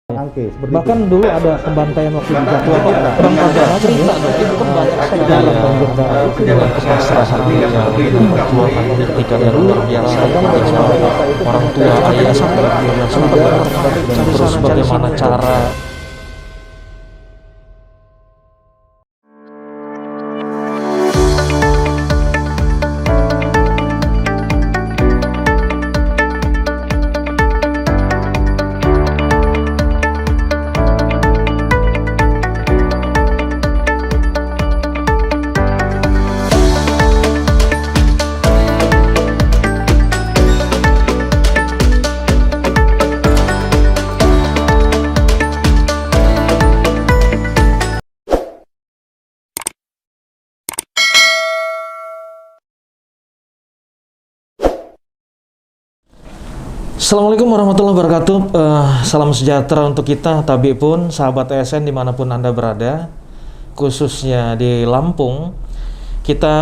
Angke, seperti Bahkan itu. dulu ada pembantaian waktu di Jakarta. Bang Fajar cerita dong, itu kan banyak sekali perjuangan pendidikan yang luar biasa ketika orang tua ayah sampai kemudian sampai terus bagaimana cara Assalamualaikum warahmatullahi wabarakatuh. Salam sejahtera untuk kita, tabi pun, sahabat ASN dimanapun Anda berada, khususnya di Lampung. Kita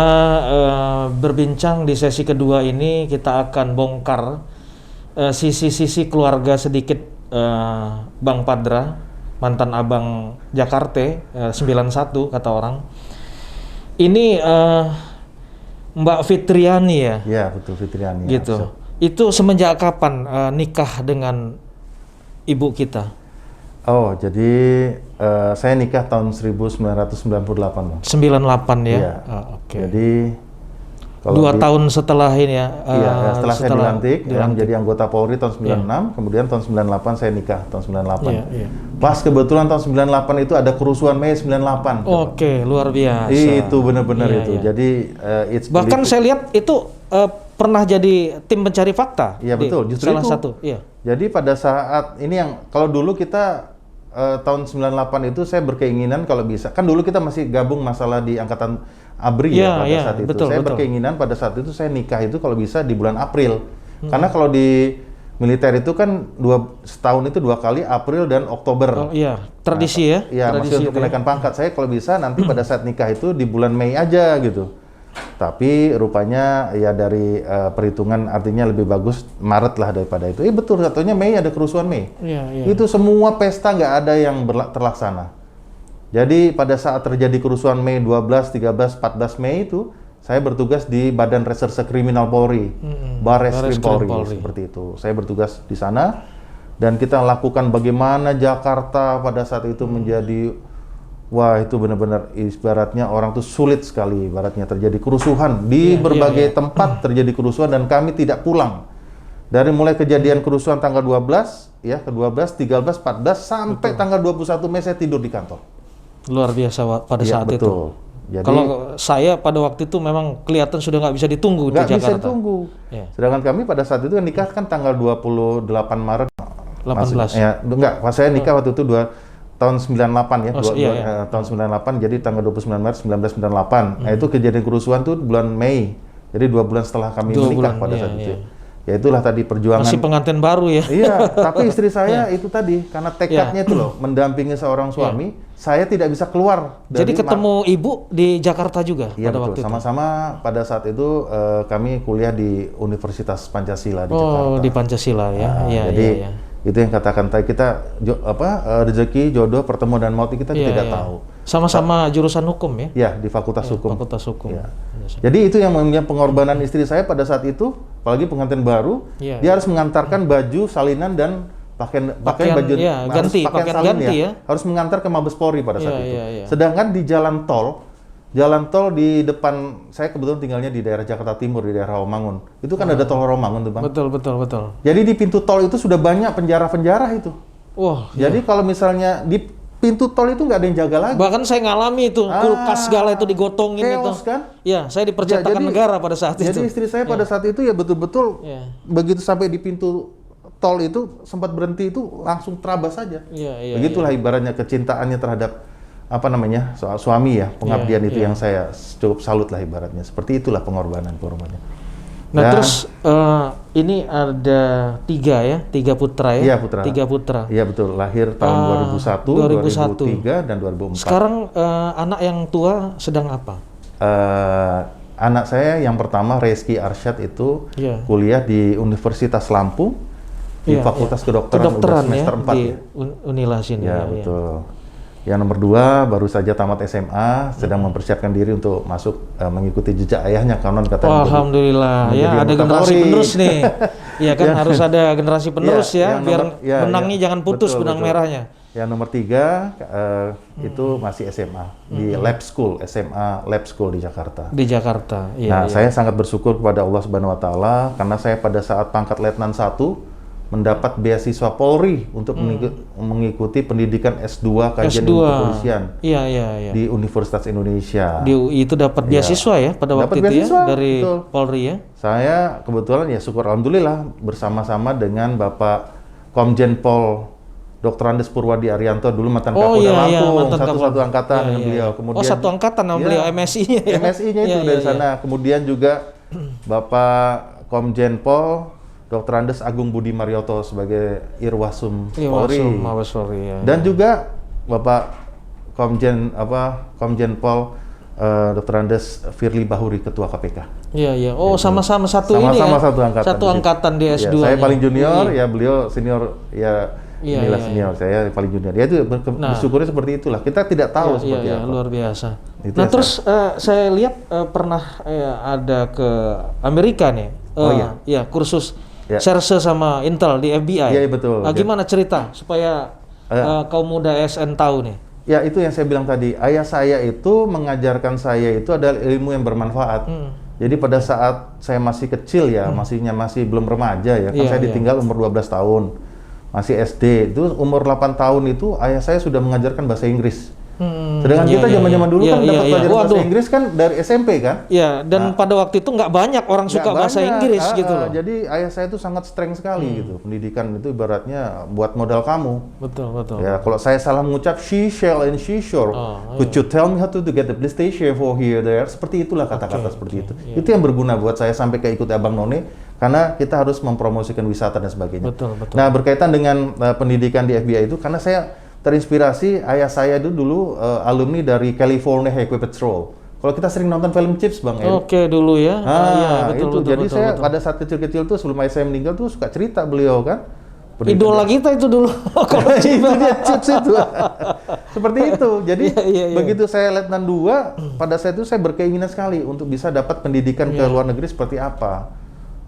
berbincang di sesi kedua ini, kita akan bongkar sisi-sisi keluarga sedikit Bang Padra, mantan abang Jakarta, 91 kata orang. Ini Mbak Fitriani ya? Ya, betul, Fitriani. Gitu. Ya, itu semenjak kapan nikah dengan ibu kita? Oh, jadi saya nikah tahun 1998, Bang. 98 ya? Iya. Oke. Jadi kalau 2 tahun setelah ini ya? Iya, setelah saya dilantik, dilantik. menjadi anggota Polri tahun 96, kemudian tahun 98 saya nikah tahun 98. Iya, iya. Pas kebetulan tahun 98 itu ada kerusuhan Mei 98. Oke, luar biasa. Itu benar-benar Iya, itu. iya. Jadi it's Bahkan politik. saya lihat itu pernah jadi tim pencari fakta. Iya, betul. Justru salah itu. satu. Iya. Jadi pada saat ini yang kalau dulu kita tahun 98 itu saya berkeinginan kalau bisa, kan dulu kita masih gabung masalah di angkatan ABRI Iya, pada iya, saat itu. betul, Saya betul. berkeinginan pada saat itu saya nikah itu kalau bisa di bulan April. Karena kalau di militer itu kan setahun itu 2 kali, April dan Oktober. Oh, iya, tradisi ya? Iya, Tradisi masih untuk itu ya. kenaikan pangkat. Saya kalau bisa nanti pada saat nikah itu di bulan Mei aja gitu. Tapi rupanya ya dari perhitungan artinya lebih bagus Maret lah daripada itu. Betul, katanya Mei ada kerusuhan Mei. Iya, iya. Itu semua pesta nggak ada yang terlaksana. Jadi pada saat terjadi kerusuhan Mei 12, 13, 14 Mei itu, saya bertugas di Badan Reserse Kriminal Polri, Barreskrim Polri, seperti itu. Saya bertugas di sana dan kita lakukan bagaimana Jakarta pada saat itu menjadi, wah itu benar-benar ibaratnya orang tuh sulit sekali, ibaratnya terjadi kerusuhan di berbagai tempat terjadi kerusuhan dan kami tidak pulang. Dari mulai kejadian kerusuhan tanggal 12, ya ke 12, 13, 14 sampai tanggal 21 Mei saya tidur di kantor. Luar biasa pada Iya, saat betul. itu. Jadi Kalau saya pada waktu itu memang kelihatan sudah nggak bisa ditunggu di nggak bisa Jakarta. ditunggu. Iya. Sedangkan kami pada saat itu nikah kan tanggal 28 Maret. 18. Ya, enggak, pas saya nikah waktu itu tahun 98 ya, tahun 98, jadi tanggal 29 Maret 1998. Nah, itu kejadian kerusuhan tuh bulan Mei. Jadi 2 bulan setelah kami 2 menikah bulan, pada iya, saat itu. iya. Ya itulah tadi perjuangan. Masih pengantin baru ya? Iya, tapi istri saya itu tadi karena tekadnya itu loh mendampingi seorang suami, saya tidak bisa keluar. Jadi ketemu ibu di Jakarta juga Iya pada betul, waktu itu? sama-sama pada saat itu kami kuliah di Universitas Pancasila di Jakarta. Oh, di Pancasila ya? Iya, Jadi iya. itu yang katakan tadi kita rezeki, jodoh, pertemuan dan maut kita Iya, tidak iya. tahu. Sama-sama jurusan hukum ya? Ya di Fakultas Iya, Hukum. Fakultas Hukum. Ya. Jadi itu yang menjadi pengorbanan istri saya pada saat itu, apalagi pengantin baru, Iya. dia harus mengantarkan baju salinan dan pakaian baju iya, harus ganti, pakaian pakaian salin ganti ya. harus mengantar ke Mabes Polri pada saat Iya, itu. iya, iya. Sedangkan di jalan tol di depan, saya kebetulan tinggalnya di daerah Jakarta Timur, di daerah Rawamangun. Itu kan ada tol Rawamangun tuh, Bang. Betul. Jadi di pintu tol itu sudah banyak penjara-penjara itu. Wah, Jadi kalau misalnya di pintu tol itu nggak ada yang jaga lagi. bahkan saya ngalami itu, kulkas segala itu digotongin itu. Chaos kan? Ya, saya di percetakan Jadi- negara pada saat itu. Jadi istri saya pada saat itu ya betul-betul Iya. begitu sampai di pintu tol itu sempat berhenti itu langsung terabas saja. Iya, Begitulah ibaratnya kecintaannya terhadap apa namanya soal suami ya, pengabdian itu yang saya cukup salut lah ibaratnya. Seperti itulah pengorbanan. Nah, Ya. terus ini ada 3 putra ya? Iya, putra. 3 putra. Iya betul, lahir tahun 2001, 2003 dan 2004. Sekarang anak yang tua sedang apa? Anak saya yang pertama Reski Arsyad itu Iya. kuliah di Universitas Lampung. di Fakultas Kedokteran udah semester 4 di ya. Unila sini. Ya, betul. Yang nomor 2 baru saja tamat SMA, sedang mempersiapkan diri untuk masuk mengikuti jejak ayahnya konon katanya. Alhamdulillah ya, ada generasi penerus nih. Iya kan, harus ada generasi penerus ya, biar benangnya jangan putus, benang merahnya. Yang nomor 3 itu masih SMA di Lab School, SMA Lab School di Jakarta. Di Jakarta. Iya, Saya sangat bersyukur kepada Allah Subhanahu Wa Taala karena saya pada saat pangkat Letnan 1 mendapat beasiswa Polri untuk mengikuti pendidikan S2 kajian ilmu kepolisian. Iya. Di Universitas Indonesia. Di UI itu dapat beasiswa ya pada waktu itu ya dari Polri ya. Saya kebetulan ya syukur alhamdulillah bersama-sama dengan Bapak Komjen Pol Dr. Andes Purwadi Arianto, dulu mantan Kapolda Lampung, satu angkatan dengan beliau. Kemudian satu angkatan sama beliau, MSI-nya ya. MSI-nya itu dari sana. Kemudian juga Bapak Komjen Pol Dr. Andes Agung Budi Marioto sebagai Irwasum Polri. Mabes Polri ya. Dan juga Bapak Komjen Pol Dr. Andes Firly Bahuri Ketua KPK. Iya. Oh, sama-sama satu ini ya. Sama-sama satu angkatan. Satu angkatan di S2. Ya, saya paling junior, ya beliau senior ya. Inilah senior, saya paling junior. Ya itu bersyukurnya seperti itulah. Kita tidak tahu seperti apa. Luar biasa. Itu terus saya lihat pernah ada ke Amerika nih. Kursus Serse sama Intel di FBI. Iya, betul. Gimana cerita supaya kaum muda ASN tahu nih? Ya, itu yang saya bilang tadi. Ayah saya itu mengajarkan saya itu adalah ilmu yang bermanfaat. Jadi pada saat saya masih kecil ya, masih belum remaja ya, kan saya ditinggal umur 12 tahun. Masih SD. Itu umur 8 tahun itu ayah saya sudah mengajarkan bahasa Inggris. Sedangkan kita zaman-zaman dulu kan dapat pelajaran bahasa Inggris kan dari SMP kan? Iya, dan pada waktu itu nggak banyak orang suka bahasa Inggris gitu loh. Jadi ayah saya itu sangat streng sekali gitu. Pendidikan itu ibaratnya buat modal kamu. Betul. Ya, kalau saya salah mengucap she shall and she shore, could you tell me how to get the PlayStation for here there? Seperti itulah kata-kata seperti itu. Itu yang berguna buat saya sampai ke ikut Abang None, karena kita harus mempromosikan wisata dan sebagainya. Betul. Nah, berkaitan dengan pendidikan di FBI itu, karena saya terinspirasi ayah saya itu dulu alumni dari California Highway Patrol. Kalau kita sering nonton film Chips, Bang El. Oke, dulu ya. Betul. Jadi saya pada saat kecil-kecil tuh sebelum ayah saya meninggal tuh suka cerita beliau kan. Idola kita itu dulu. Kalau itu dia Chips itu. Seperti itu. Jadi begitu saya Letnan 2, pada saat itu saya berkeinginan sekali untuk bisa dapat pendidikan ke luar negeri seperti apa.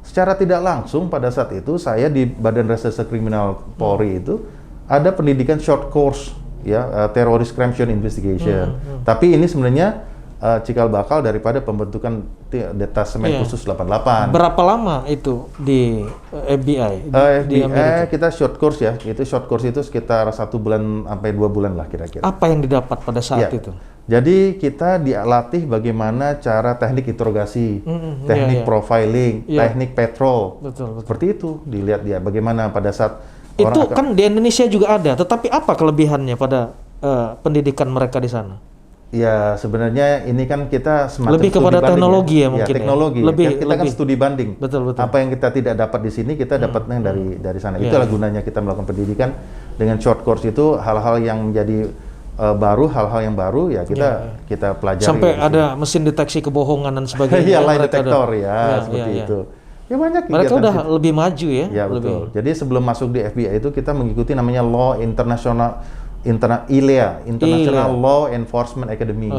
Secara tidak langsung pada saat itu saya di Badan Reserse Kriminal Polri itu ada pendidikan short course ya, Terrorist Crime Investigation. Tapi ini sebenarnya cikal bakal daripada pembentukan detasemen khusus 88. Berapa lama itu di FBI? Di Amerika? Kita short course ya. Itu short course itu sekitar 1 bulan sampai 2 bulan lah kira-kira. Apa yang didapat pada saat itu? Jadi kita dilatih bagaimana cara teknik interogasi, teknik profiling, teknik patrol. Betul. Seperti itu dilihat dia bagaimana pada saat itu kan di Indonesia juga ada, tetapi apa kelebihannya pada pendidikan mereka di sana? Ya sebenarnya ini kan kita semacam lebih kepada teknologi ya mungkin. Teknologi. Kita kan studi banding. Betul. Apa yang kita tidak dapat di sini kita dapatnya dari sana. Itulah gunanya kita melakukan pendidikan dengan short course itu, hal-hal yang menjadi baru, hal-hal yang baru ya kita pelajari. Sampai ada mesin deteksi kebohongan dan sebagainya. Iya, lie detector seperti itu. Ya banyak mereka udah lebih maju ya. Ya betul. Jadi sebelum masuk di FBI itu kita mengikuti namanya Law International ILEA, International Law Enforcement Academy.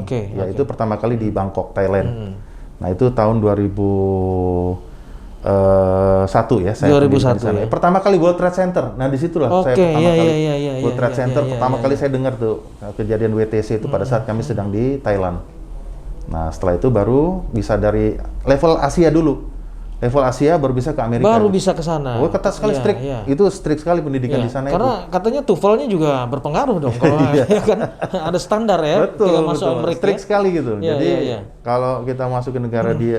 Itu pertama kali di Bangkok, Thailand. Nah itu tahun 2001 ya saya 2001 ya. Pertama kali World Trade Center. Nah disitulah saya pertama kali World Trade Center pertama kali saya dengar tuh kejadian WTC itu pada saat kami sedang di Thailand. Nah setelah itu baru bisa dari level Asia dulu. Level Asia baru bisa ke Amerika. Baru bisa ke sana. Oh, ketat sekali strict. Itu strict sekali pendidikan di sana. Karena katanya TOEFL-nya juga berpengaruh dong. Kalau kan ada standar ya. Betul. Masuk Amerika. Strict sekali gitu. Jadi kalau kita masuk ke negara di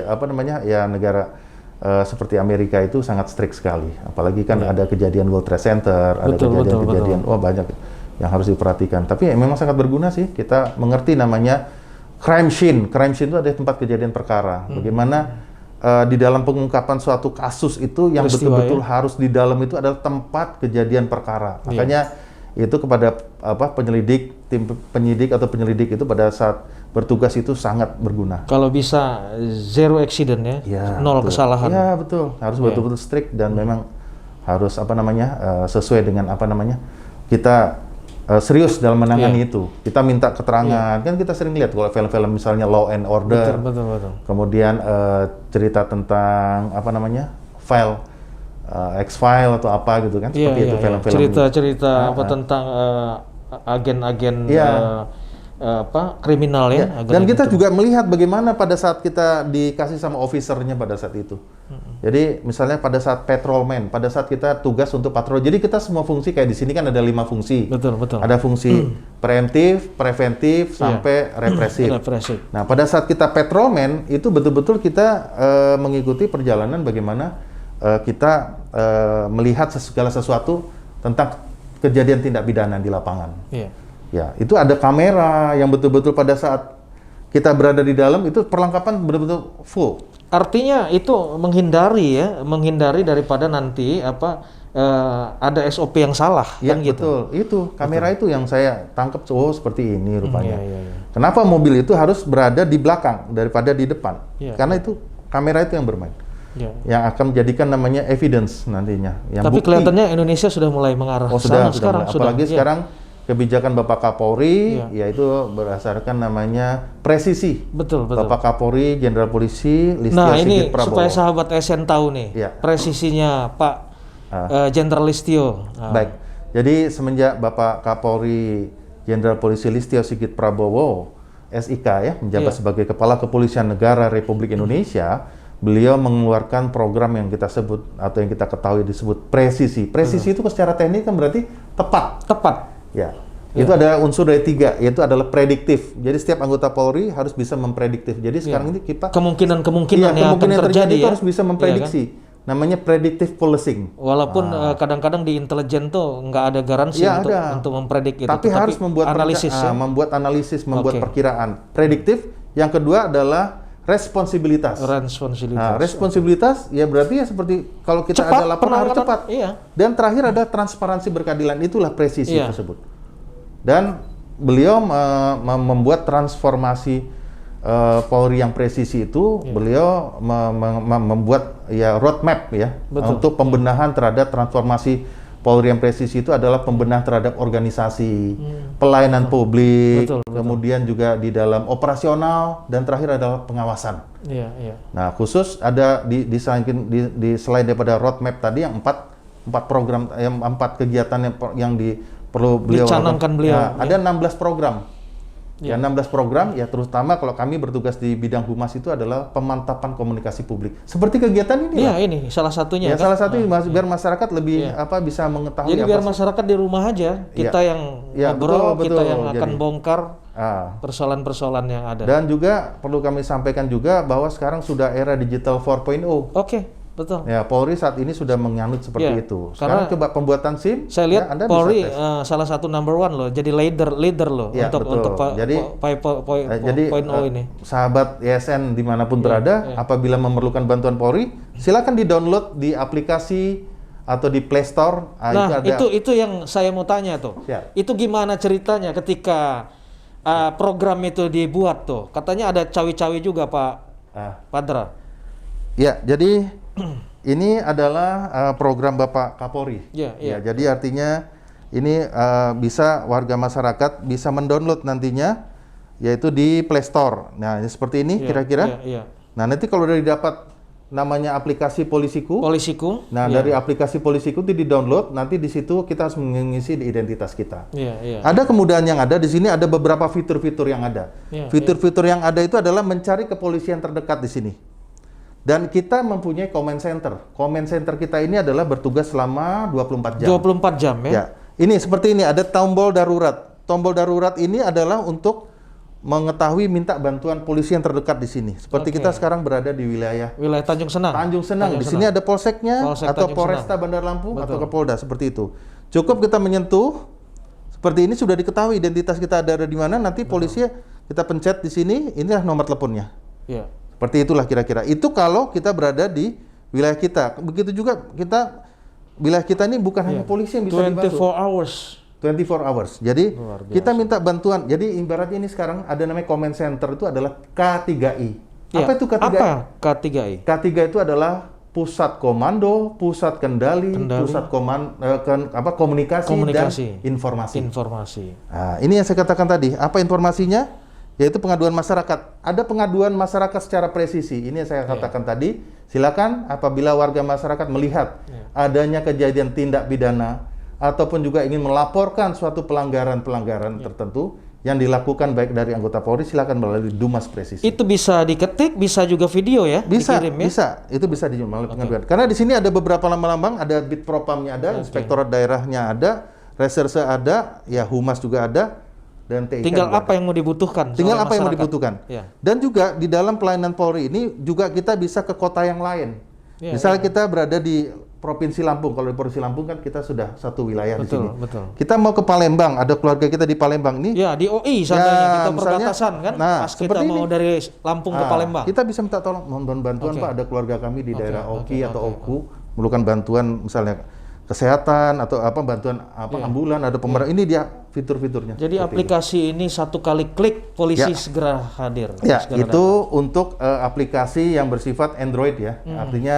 negara seperti Amerika itu sangat strict sekali. Apalagi kan ada kejadian World Trade Center, ada kejadian banyak yang harus diperhatikan. Tapi memang sangat berguna sih kita mengerti namanya crime scene. Crime scene itu ada tempat kejadian perkara. Bagaimana di dalam pengungkapan suatu kasus itu yang betul-betul harus di dalam itu adalah tempat kejadian perkara. Makanya itu kepada tim penyidik atau penyelidik itu pada saat bertugas itu sangat berguna. Kalau bisa zero accident ya, nol kesalahan. Ya betul, harus betul-betul strict dan memang harus apa namanya sesuai dengan apa namanya kita serius dalam menangani itu. Kita minta keterangan. Kan kita sering lihat kalau film-film misalnya Law and Order. Betul. Kemudian cerita tentang apa namanya file X-File atau apa gitu kan, seperti itu film-film. Cerita-cerita apa tentang agen-agen kriminal ya. Dan kita juga melihat bagaimana pada saat kita dikasih sama officernya pada saat itu. Jadi misalnya pada saat patrolman, pada saat kita tugas untuk patrol. Jadi kita semua fungsi kayak di sini kan ada 5 fungsi. Betul. Ada fungsi preemptif, preventif, sampai represif. Nah pada saat kita patrolman itu betul-betul kita mengikuti perjalanan bagaimana kita melihat segala sesuatu tentang kejadian tindak pidana di lapangan. Ya, itu ada kamera yang betul-betul pada saat kita berada di dalam itu perlengkapan betul-betul full. Artinya itu menghindari daripada nanti ada SOP yang salah Ya, kan gitu. Betul. Itu kamera itu yang saya tangkap seperti ini rupanya. Kenapa mobil itu harus berada di belakang daripada di depan? Karena itu kamera itu yang bermain. Yang akan menjadikan namanya evidence nantinya. Tapi bukti. Kelihatannya Indonesia sudah mulai mengarah sana sekarang. Apalagi sekarang kebijakan Bapak Kapolri, yaitu berdasarkan namanya presisi. Betul. Bapak Kapolri, Jenderal Polisi Listio Sigit Prabowo. Supaya sahabat SN tahu nih, presisinya Pak Jenderal Listio. Baik, jadi semenjak Bapak Kapolri Jenderal Polisi Listio Sigit Prabowo, SIK ya, menjabat sebagai Kepala Kepolisian Negara Republik Indonesia, beliau mengeluarkan program yang kita sebut atau yang kita ketahui disebut presisi. Presisi itu secara teknik kan berarti tepat. Ya, itu ada unsur dari 3, yaitu adalah prediktif. Jadi setiap anggota Polri harus bisa memprediktif. Jadi sekarang ini kita kemungkinan yang akan terjadi itu harus bisa memprediksi. Namanya predictive policing. Walaupun kadang-kadang di intelijen tuh nggak ada garansi untuk mempredik itu. Tapi harus membuat analisis, membuat perkiraan. Prediktif. Yang kedua adalah responsibilitas. Responsibilitas ya berarti ya seperti kalau kita ada laporan harus cepat. Dan terakhir ada transparansi berkeadilan, itulah presisi tersebut. Dan beliau membuat transformasi Polri yang presisi itu, beliau membuat roadmap untuk pembenahan terhadap transformasi Polri yang presisi itu adalah pembenahan terhadap organisasi, pelayanan publik, kemudian juga di dalam operasional, dan terakhir adalah pengawasan. Nah, khusus ada di selain daripada roadmap tadi yang 4 program, yang 4 kegiatan yang perlu beliau dicanangkan ada 16 program. Ya 16 program, ya terutama kalau kami bertugas di bidang humas itu adalah pemantapan komunikasi publik. Seperti kegiatan ini. Iya, ini salah satunya. Ya, salah satu biar masyarakat lebih bisa mengetahui. Jadi biar masyarakat di rumah aja, kita yang ngobrol, kita yang akan bongkar persoalan-persoalan yang ada. Dan juga perlu kami sampaikan juga bahwa sekarang sudah era digital 4.0. Betul. Ya, Polri saat ini sudah menganut seperti itu. Sekarang coba pembuatan SIM. Saya lihat Polri salah satu number 1 loh, jadi leader loh untuk ini. Sahabat ISN dimanapun berada, apabila memerlukan bantuan Polri, silakan di-download di aplikasi atau di Play Store. Itu yang saya mau tanya tuh. Itu gimana ceritanya ketika program itu dibuat tuh? Katanya ada cawi-cawi juga Pak Padra. Ya, jadi ini adalah program Bapak Kapolri. Jadi artinya ini bisa warga masyarakat bisa mendownload nantinya, yaitu di Play Store. Nah, seperti ini kira-kira. Nah, nanti kalau udah didapat namanya aplikasi Polisiku. Nah, dari aplikasi Polisiku itu di-download, nanti di situ kita harus mengisi identitas kita. Ada kemudahan yang ada di sini, ada beberapa fitur-fitur yang ada. Fitur-fitur yang ada itu adalah mencari kepolisian terdekat di sini. Dan kita mempunyai comment center. Comment center kita ini adalah bertugas selama 24 jam. 24 jam ya? Ini seperti ini, ada tombol darurat. Tombol darurat ini adalah untuk mengetahui minta bantuan polisi yang terdekat di sini. Seperti kita sekarang berada di wilayah Tanjung Senang. Di sini ada polseknya, atau Polresta Bandar Lampung, atau Kapolda, seperti itu. Cukup kita menyentuh seperti ini, sudah diketahui identitas kita ada di mana. Nanti polisi kita pencet di sini, inilah nomor teleponnya. Seperti itulah kira-kira. Itu kalau kita berada di wilayah kita. Begitu juga wilayah kita ini bukan hanya polisi yang bisa dibantu. 24 hours. Jadi kita minta bantuan. Jadi ibaratnya ini sekarang ada namanya comment center, itu adalah K3I. Apa itu K3I? Apa K3I? K3 itu adalah pusat komando, pusat kendali. Pusat komunikasi dan informasi. Nah, ini yang saya katakan tadi. Apa informasinya? Yaitu pengaduan masyarakat. Ada pengaduan masyarakat secara presisi. Ini yang saya katakan tadi. Silakan apabila warga masyarakat melihat adanya kejadian tindak pidana ataupun juga ingin melaporkan suatu pelanggaran tertentu yang dilakukan baik dari anggota Polri, silakan melalui Dumas Presisi. Itu bisa diketik, bisa juga video ya? Bisa, dikirim, ya? bisa. Itu bisa melalui pengaduan. Karena di sini ada beberapa lambang-lambang, ada Bitpropamnya ada, Inspektorat Daerahnya ada, Reserse ada, ya Humas juga ada, dan TIK. Tinggal apa yang mau dibutuhkan? Tinggal apa yang mau dibutuhkan. Ya. Dan juga di dalam pelayanan Polri ini juga kita bisa ke kota yang lain. Misalnya kita berada di Provinsi Lampung. Kalau di Provinsi Lampung kan kita sudah satu wilayah di sini. Betul. Kita mau ke Palembang, ada keluarga kita di Palembang nih. Ya, di OI kita perbatasan kan. Nah, pas kita mau dari Lampung ke Palembang. Kita bisa minta tolong, mohon bantuan Pak, ada keluarga kami di daerah Oki atau Oku, memerlukan bantuan misalnya kesehatan atau bantuan ambulan, ada pemerintah. Ini dia fitur-fiturnya. Jadi aplikasi ini satu kali klik polisi segera hadir. Ya, segera itu untuk aplikasi yang bersifat Android ya. Artinya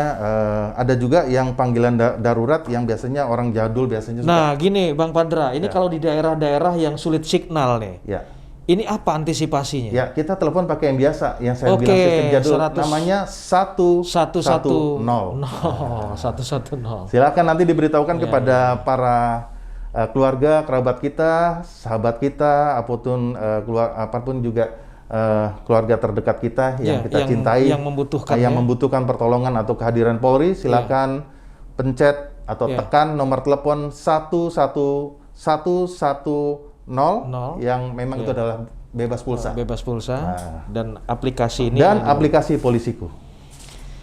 ada juga yang panggilan darurat yang biasanya orang jadul biasanya. Nah, gini Bang Pandra, ini kalau di daerah-daerah yang sulit signal nih. Ya. Ini apa antisipasinya? Ya, kita telepon pakai yang biasa, yang saya bilang sistem jadul, namanya 110. Silakan nanti diberitahukan kepada para keluarga, kerabat kita, sahabat kita, apapun juga keluarga terdekat kita yang kita cintai, yang membutuhkan pertolongan atau kehadiran Polri. Silakan pencet atau tekan nomor telepon 11110 yang memang itu adalah bebas pulsa. Dan aplikasi ini aplikasi Polisiku.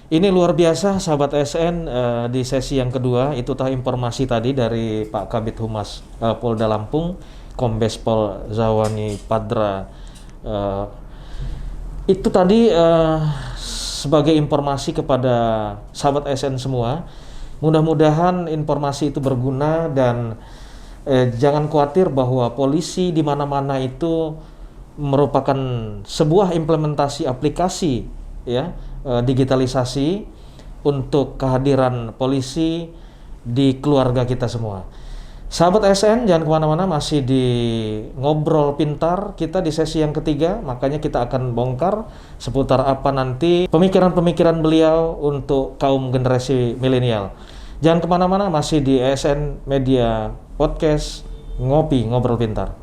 Ini luar biasa sahabat SN. Di sesi yang kedua itu informasi tadi dari Pak Kabid Humas Polda Lampung, Kombes Pol Zawani Padra. Itu tadi sebagai informasi kepada sahabat SN semua. Mudah-mudahan informasi itu berguna dan jangan khawatir bahwa polisi di mana-mana itu merupakan sebuah implementasi aplikasi ya, digitalisasi untuk kehadiran polisi di keluarga kita semua. Sahabat SN jangan kemana-mana, masih di Ngobrol Pintar kita di sesi yang ketiga, makanya kita akan bongkar seputar apa nanti pemikiran-pemikiran beliau untuk kaum generasi milenial. Jangan kemana-mana, masih di SN Media Podcast Ngopi Ngobrol Pintar.